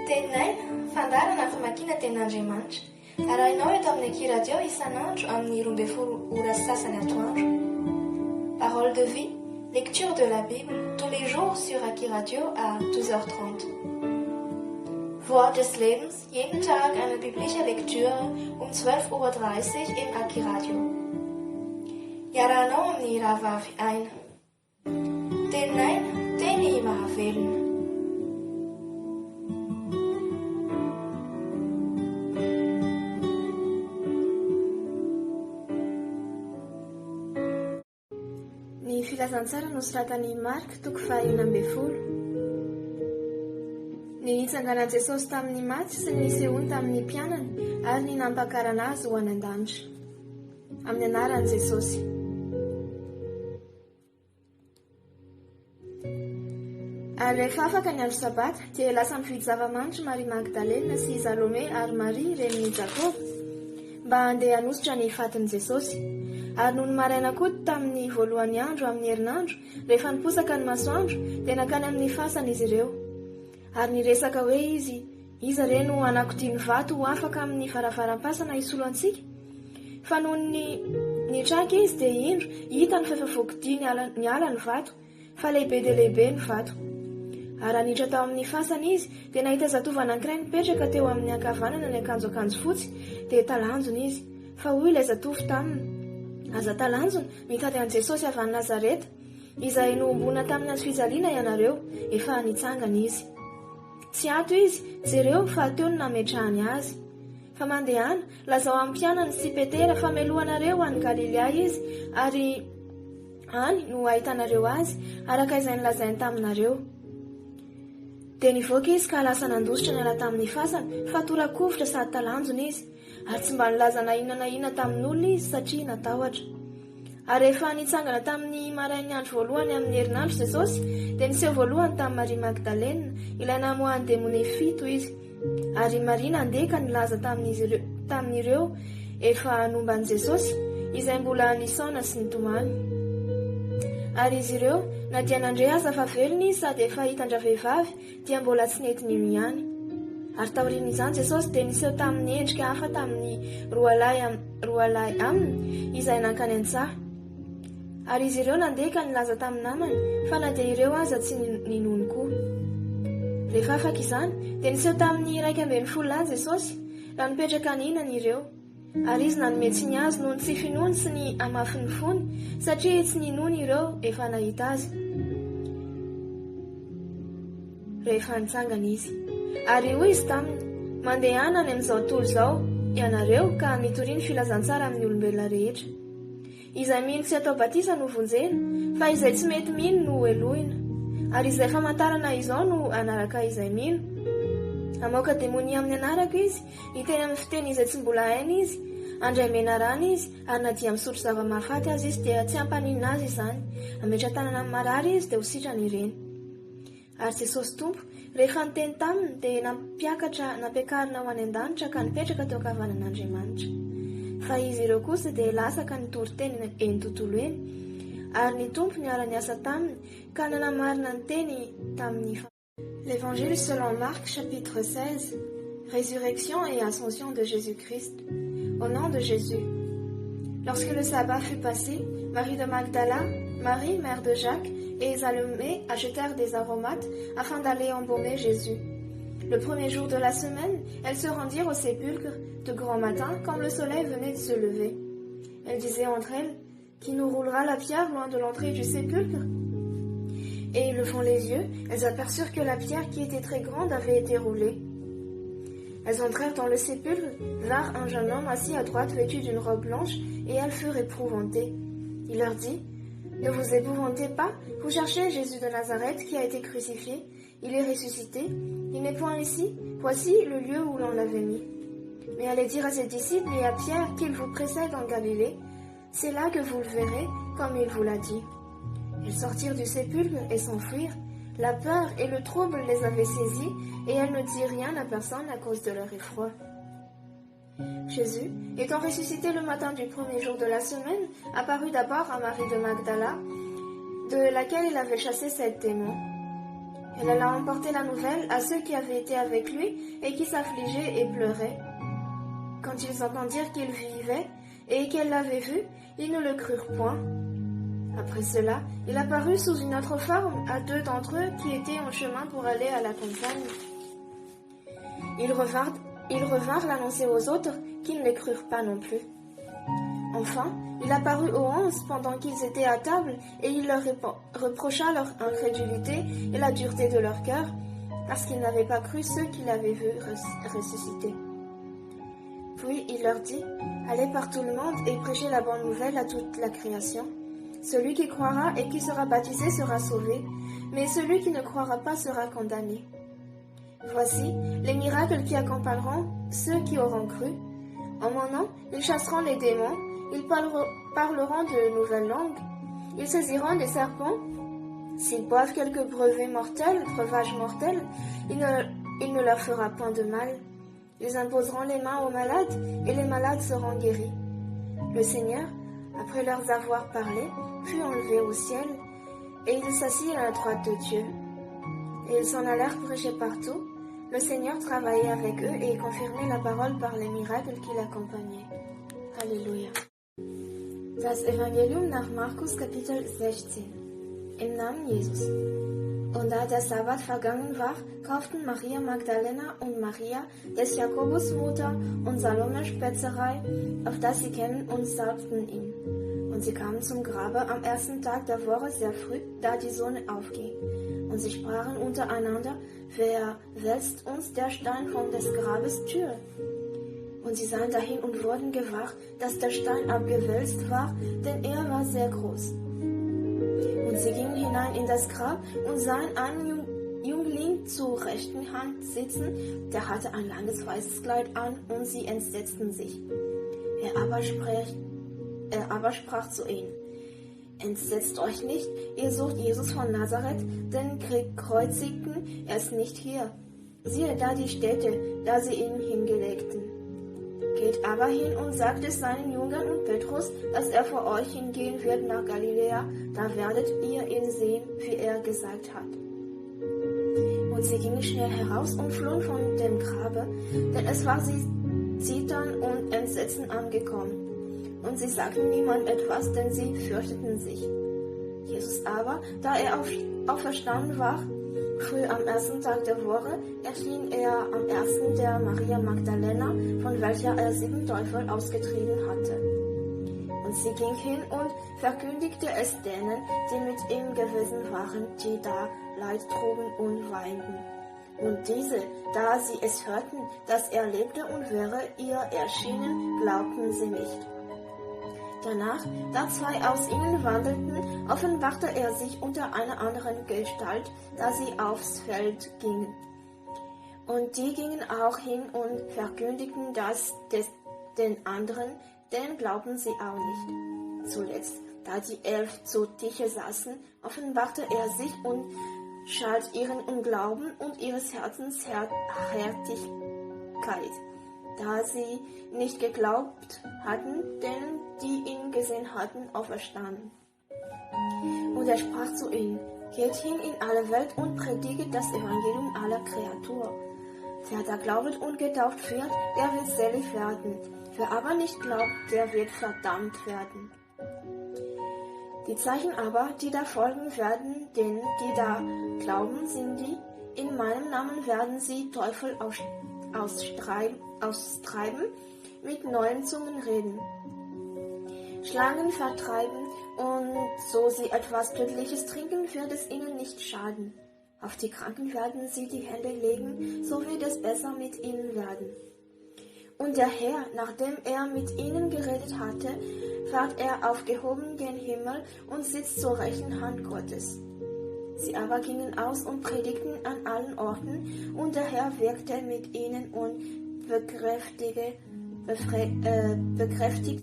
Teninay fandarana famakiana ten'Andriamanitra. Arahinao eto amin'ny Akiradio isan'andro amin'ny 12 ora sasany atoandro. Parole de vie, lecture de la Bible tous les jours sur Akiradio à 12h30. Wort des Lebens, jeden Tag eine biblische Lektüre um 12:30 Uhr im Akiradio. Iarahanao amin'ny rahavavy aina. Teninay teny mahavelona. Ny filazantsara nosoratan'i Marka toko 2:20. Ny nitsanganan'i Jesosy tamin'ny maty sy ny nisehoany tamin'ny mpianany ary ny nampakarana azy ho any an-danitra. Amin'ny anaran'i Jesosy. Ary rehefa afaka ny andro sabata dia lasa mividy zava-manitra Maria Magdalena sy Salome ary Maria reniny Jakob mba handeha hanositra ny fatin'i Jesosy. Ary noho ny maraina koa tamin'ny voalohany andro amin'ny herinandro, rehefa niposaka ny masoandro dia nakany amin'ny fasana izy ireo. Ary niresaka hoe iza re no anakodiny vato ho afaka amin'ny varavaram-pasana hisolo antsika? Fa noho ny tranka izy dia indro hita ny fefavokidia ny ala ny vato, fa lehibe dia lehibe ny vato. Ary anitra tao amin'ny fasana izy dia nahita zatovo anankiray mipetraka teo amin'ny ankavanana ny akanjo fotsy dia talanjona izy. Fa hoy ilay zatovo taminy, aza talanjona mitady an Jesosy avy any Nazareta, izay noombona tamin'ny andro fijaliana ianareo, efa nitsangana izy. Tsy ato izy, jereo fa teo no nametrahany azy. Fa mandehana, lazao amin'ny mpianany sy Petera fa melohanareo any Galilea izy, ary any no ahitanareo azy, araka izay nilazainy taminareo. Dia nivoaka izy ka lasa nandositra ny ala tamin'ny fasana, fa tora-kovitra sady talanjona izy, ary tsy mba nilaza na inona tamin'olona izy satria natahotra. Ary rehefa nitsangana tamin'ny marain'ny andro voalohany amin'ny herinandro Jesosy, dia niseho voalohany tamin'ny Maria Magdalena, ilay namoahany demony 7 izy. Ary Maria nandeka nilaza tamin'ireo efa nomban'i Jesosy, izay mbola nisaona sy nitomany. Ary izy ireo na dia nandre aza fa velona izy sady efa hitan-dravehivavy dia mbola tsy nety ny ihany. Ary taorian'izany Jesosy dia niseho tamin'ny endrika hafa tamin'ny roa lahy aminy izay nankany an-tsaha. Ary izy ireo nandeka nilaza tamin'ny namany fa na dia ireo aza tsy ninony koa. Rehefa afaka izany dia niseho tamin'ny 12 Jesosy raha nipetraka ninany ireo. Ary izy nanome tsy ny azy noho ny tsy finoany sy ny amafiny fony satria tsy ninony ireo efa nahita azy rehefa nitsangana izy. Ary hoy izy taminy, mandehana any amin'izao tontolo izao ianareo ka mitoriany filazantsara amin'ny olombelona rehetra. Izay mino tsy atao batisa no vonjena, fa izay tsy mety mino no elohina. Ary izay famantarana izao no anaraka izay mino. Amaoka demonia amin'ny anarako izy, hiteny amin'ny fiteny izay tsy mbola hainy izy, andray mena rana izy, ary na dia misotro zava-mahafaty azy izy dia tsy ampaninina azy izany. Ametra-tanana amin'ny marary izy dia ho sitrany ireny. Ary Jesosy Tompo, rehefa niteny taminy dia nampiakarina ho any an-danitra ka nipetraka teo ankavanan'Andriamanitra. Fa izy ireo kosa dia lasaka nitory teny eny tontolo eny, ary ny Tompo niara niasa taminy ka nanamarina ny teny tamin'ny L'Évangile selon Marc, chapitre 16, Résurrection et Ascension de Jésus-Christ. Au nom de Jésus. Lorsque le sabbat fut passé, Marie de Magdala, Marie, mère de Jacques, et Salomé achetèrent des aromates afin d'aller embaumer Jésus. Le premier jour de la semaine, elles se rendirent au sépulcre de grand matin, quand le soleil venait de se lever. Elles disaient entre elles, « Qui nous roulera la pierre loin de l'entrée du sépulcre ?» Et levant les yeux, elles aperçurent que la pierre qui était très grande avait été roulée. Elles entrèrent dans le sépulcre, vinrent un jeune homme assis à droite vêtu d'une robe blanche, et elles furent épouvantées. Il leur dit, « Ne vous épouvantez pas, vous cherchez Jésus de Nazareth qui a été crucifié. Il est ressuscité, il n'est point ici, voici le lieu où l'on l'avait mis. Mais allez dire à ses disciples et à Pierre qu'il vous précède en Galilée. C'est là que vous le verrez, comme il vous l'a dit. » Elles sortirent du sépulcre et s'enfuirent. La peur et le trouble les avaient saisies, et elles ne dirent rien à personne à cause de leur effroi. Jésus, étant ressuscité le matin du premier jour de la semaine, apparut d'abord à Marie de Magdala, de laquelle il avait chassé 7 démons. Elle alla emporter la nouvelle à ceux qui avaient été avec lui et qui s'affligeaient et pleuraient. Quand ils entendirent qu'il vivait et qu'elle l'avait vu, ils ne le crurent point. Après cela, il apparut sous une autre forme à 2 d'entre eux qui étaient en chemin pour aller à la campagne. Ils revinrent l'annoncer aux autres qui ne le crurent pas non plus. Enfin, il apparut aux 11 pendant qu'ils étaient à table et il leur reprocha leur incrédulité et la dureté de leur cœur parce qu'ils n'avaient pas cru ceux qui l'avaient vu ressusciter. Puis il leur dit, « Allez par tout le monde et prêchez la bonne nouvelle à toute la création. Celui qui croira et qui sera baptisé sera sauvé, mais celui qui ne croira pas sera condamné. Voici les miracles qui accompagneront ceux qui auront cru. En mon nom, ils chasseront les démons, ils parleront de nouvelles langues, ils saisiront des serpents. S'ils boivent quelques breuvages mortels, il ne leur fera point de mal. Ils imposeront les mains aux malades, et les malades seront guéris. » Le Seigneur, après leur avoir parlé, fut enlevé au ciel, et il s'assit à la droite de Dieu. Et ils s'en allèrent prêcher partout. Le Seigneur travaillait avec eux et confirmait la parole par les miracles qui l'accompagnaient. Halleluja. Das Evangelium nach Markus Kapitel 16. Im Namen Jesus. Und da der Sabbat vergangen war, kauften Maria Magdalena und Maria, des Jakobus Mutter, und Salome Spezerei, auf das sie kämen, und salbten ihn. Und sie kamen zum Grabe am ersten Tag der Woche sehr früh, da die Sonne aufging. Und sie sprachen untereinander, wer wälzt uns der Stein von des Grabes Tür? Und sie sahen dahin und wurden gewahr, dass der Stein abgewälzt war, denn er war sehr groß. Und sie gingen hinein in das Grab und sahen einen Jüngling zur rechten Hand sitzen, der hatte ein langes weißes Kleid an, und sie entsetzten sich. Er aber sprach zu ihnen, entsetzt euch nicht, ihr sucht Jesus von Nazareth, den Gekreuzigten, er ist nicht hier. Siehe da die Stätte, da sie ihn hingelegten. Geht aber hin und sagt es seinen Jüngern und Petrus, dass er vor euch hingehen wird nach Galiläa, da werdet ihr ihn sehen, wie er gesagt hat. Und sie gingen schnell heraus und flohen von dem Grabe, denn es war sie Zittern und Entsetzen angekommen. Und sie sagten niemand etwas, denn sie fürchteten sich. Jesus aber, da er auferstanden war, früh am ersten Tag der Woche, erschien er am ersten der Maria Magdalena, von welcher er 7 Teufel ausgetrieben hatte. Und sie ging hin und verkündigte es denen, die mit ihm gewesen waren, die da Leid trugen und weinten. Und diese, da sie es hörten, dass er lebte und wäre ihr erschienen, glaubten sie nicht. Danach, da 2 aus ihnen wandelten, offenbarte er sich unter einer anderen Gestalt, da sie aufs Feld gingen. Und die gingen auch hin und verkündigten das den anderen, denn glaubten sie auch nicht. Zuletzt, da die 11 zu Tische saßen, offenbarte er sich und schalt ihren Unglauben und ihres Herzens Härtigkeit, da sie nicht geglaubt hatten, denen, die ihn gesehen hatten, auferstanden. Und er sprach zu ihnen, geht hin in alle Welt und prediget das Evangelium aller Kreatur. Wer da glaubet und getauft wird, der wird selig werden. Wer aber nicht glaubt, der wird verdammt werden. Die Zeichen aber, die da folgen werden, denen, die da glauben, sind die, in meinem Namen werden sie Teufel austreiben, mit neuen Zungen reden, Schlangen vertreiben, und so sie etwas Tödliches trinken, wird es ihnen nicht schaden. Auf die Kranken werden sie die Hände legen, so wird es besser mit ihnen werden. Und der Herr, nachdem er mit ihnen geredet hatte, fährt er aufgehoben gen Himmel und sitzt zur rechten Hand Gottes. Sie aber gingen aus und predigten an allen Orten, und der Herr wirkte mit ihnen und bekräftigte